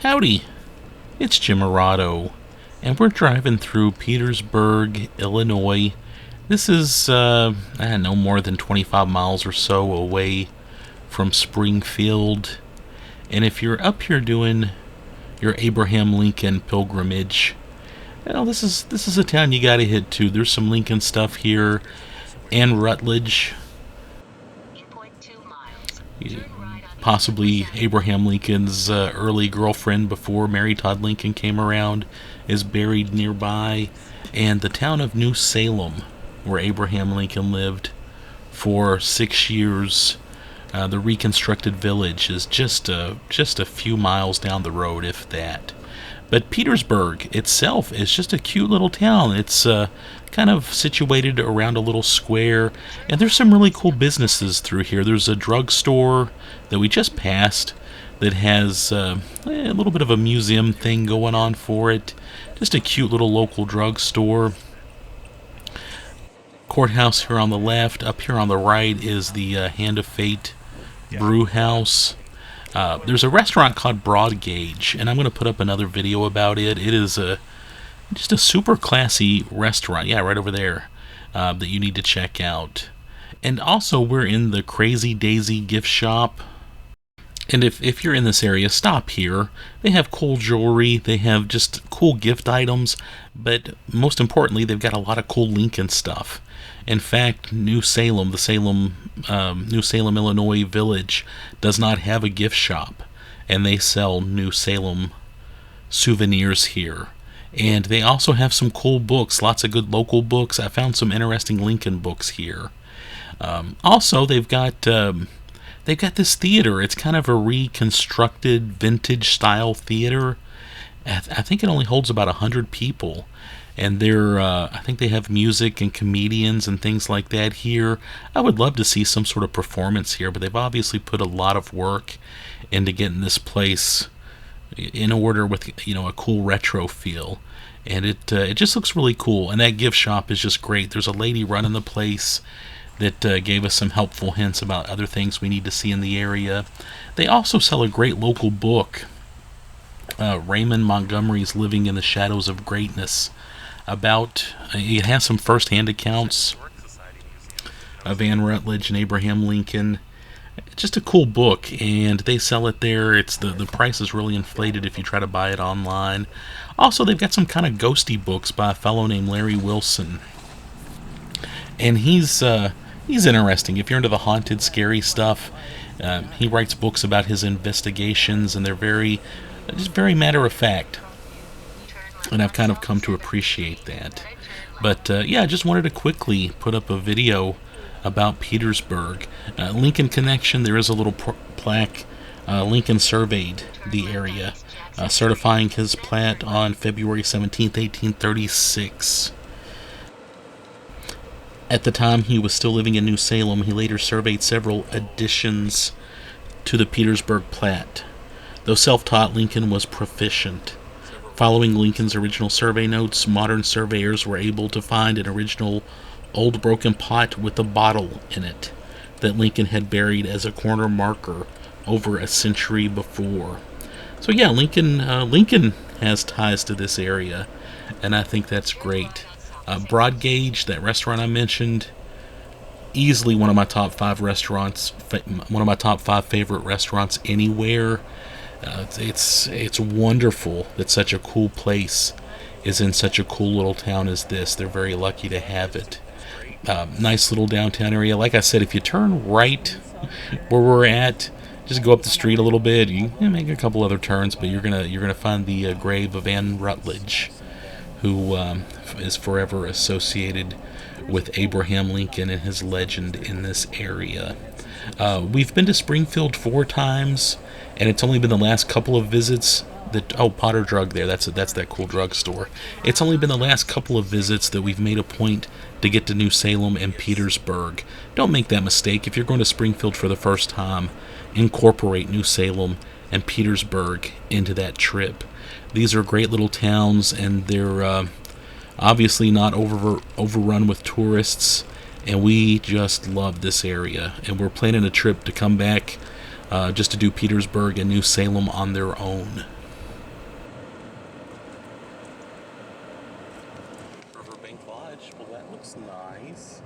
Howdy, it's Jim Arado, and we're driving through Petersburg, Illinois. This is, no more than 25 miles or so away from Springfield. And if you're up here doing your Abraham Lincoln pilgrimage, this is a town you gotta hit too. There's some Lincoln stuff here, and Rutledge. Possibly Abraham Lincoln's early girlfriend before Mary Todd Lincoln came around is buried nearby, and the town of New Salem, where Abraham Lincoln lived for 6 years. The reconstructed village is just a few miles down the road, if that. But Petersburg itself is just a cute little town. It's kind of situated around a little square, and there's some really cool businesses through here. There's a drugstore that we just passed that has a little bit of a museum thing going on for it. Just a cute little local drugstore. Courthouse here on the left. Up here on the right is the Hand of Fate brew house. There's a restaurant called Broad Gauge, and I'm going to put up another video about it. It is just a super classy restaurant, right over there, that you need to check out. And also, we're in the Crazy Daisy gift shop. And if you're in this area, stop here. They have cool jewelry, they have just cool gift items, but most importantly, they've got a lot of cool Lincoln stuff. In fact, New Salem, New Salem, Illinois village does not have a gift shop, and they sell New Salem souvenirs here. And they also have some cool books, lots of good local books. I found some interesting Lincoln books here. Also, they've got this theater. It's kind of a reconstructed vintage style theater. I think it only holds about 100 people. And I think they have music and comedians and things like that here. I would love to see some sort of performance here, but they've obviously put a lot of work into getting this place in order with a cool retro feel. And it just looks really cool. And that gift shop is just great. There's a lady running the place that gave us some helpful hints about other things we need to see in the area. They also sell a great local book, Raymond Montgomery's Living in the Shadows of Greatness. It has some first-hand accounts of Anne Rutledge and Abraham Lincoln. It's just a cool book, and they sell it there. It's the price is really inflated if you try to buy it online. Also, they've got some kind of ghosty books by a fellow named Larry Wilson, and he's interesting. If you're into the haunted, scary stuff, he writes books about his investigations, and they're very matter of fact. And I've kind of come to appreciate that. But I just wanted to quickly put up a video about Petersburg. Lincoln Connection, there is a little plaque. Lincoln surveyed the area, certifying his plat on February 17th, 1836. At the time he was still living in New Salem, he later surveyed several additions to the Petersburg plat. Though self-taught, Lincoln was proficient. Following Lincoln's original survey notes, modern surveyors were able to find an original old broken pot with a bottle in it that Lincoln had buried as a corner marker over a century before. So Lincoln has ties to this area, and I think that's great. Broad Gauge, that restaurant I mentioned, easily one of my top 5 restaurants, one of my top 5 favorite restaurants anywhere. It's wonderful that such a cool place is in such a cool little town as this. They're very lucky to have it. Nice little downtown area. Like I said, if you turn right where we're at, just go up the street a little bit. You can make a couple other turns, but you're gonna find the grave of Anne Rutledge, who is forever associated with Abraham Lincoln and his legend in this area. We've been to Springfield 4 times, and it's only been the last couple of visits Potter Drug there, that's that cool drugstore. It's only been the last couple of visits that we've made a point to get to New Salem and Petersburg. Don't make that mistake. If you're going to Springfield for the first time, incorporate New Salem and Petersburg into that trip. These are great little towns, and they're obviously not overrun with tourists, and we just love this area, and we're planning a trip to come back just to do Petersburg and New Salem on their own. Bank Lodge. Well, that looks nice.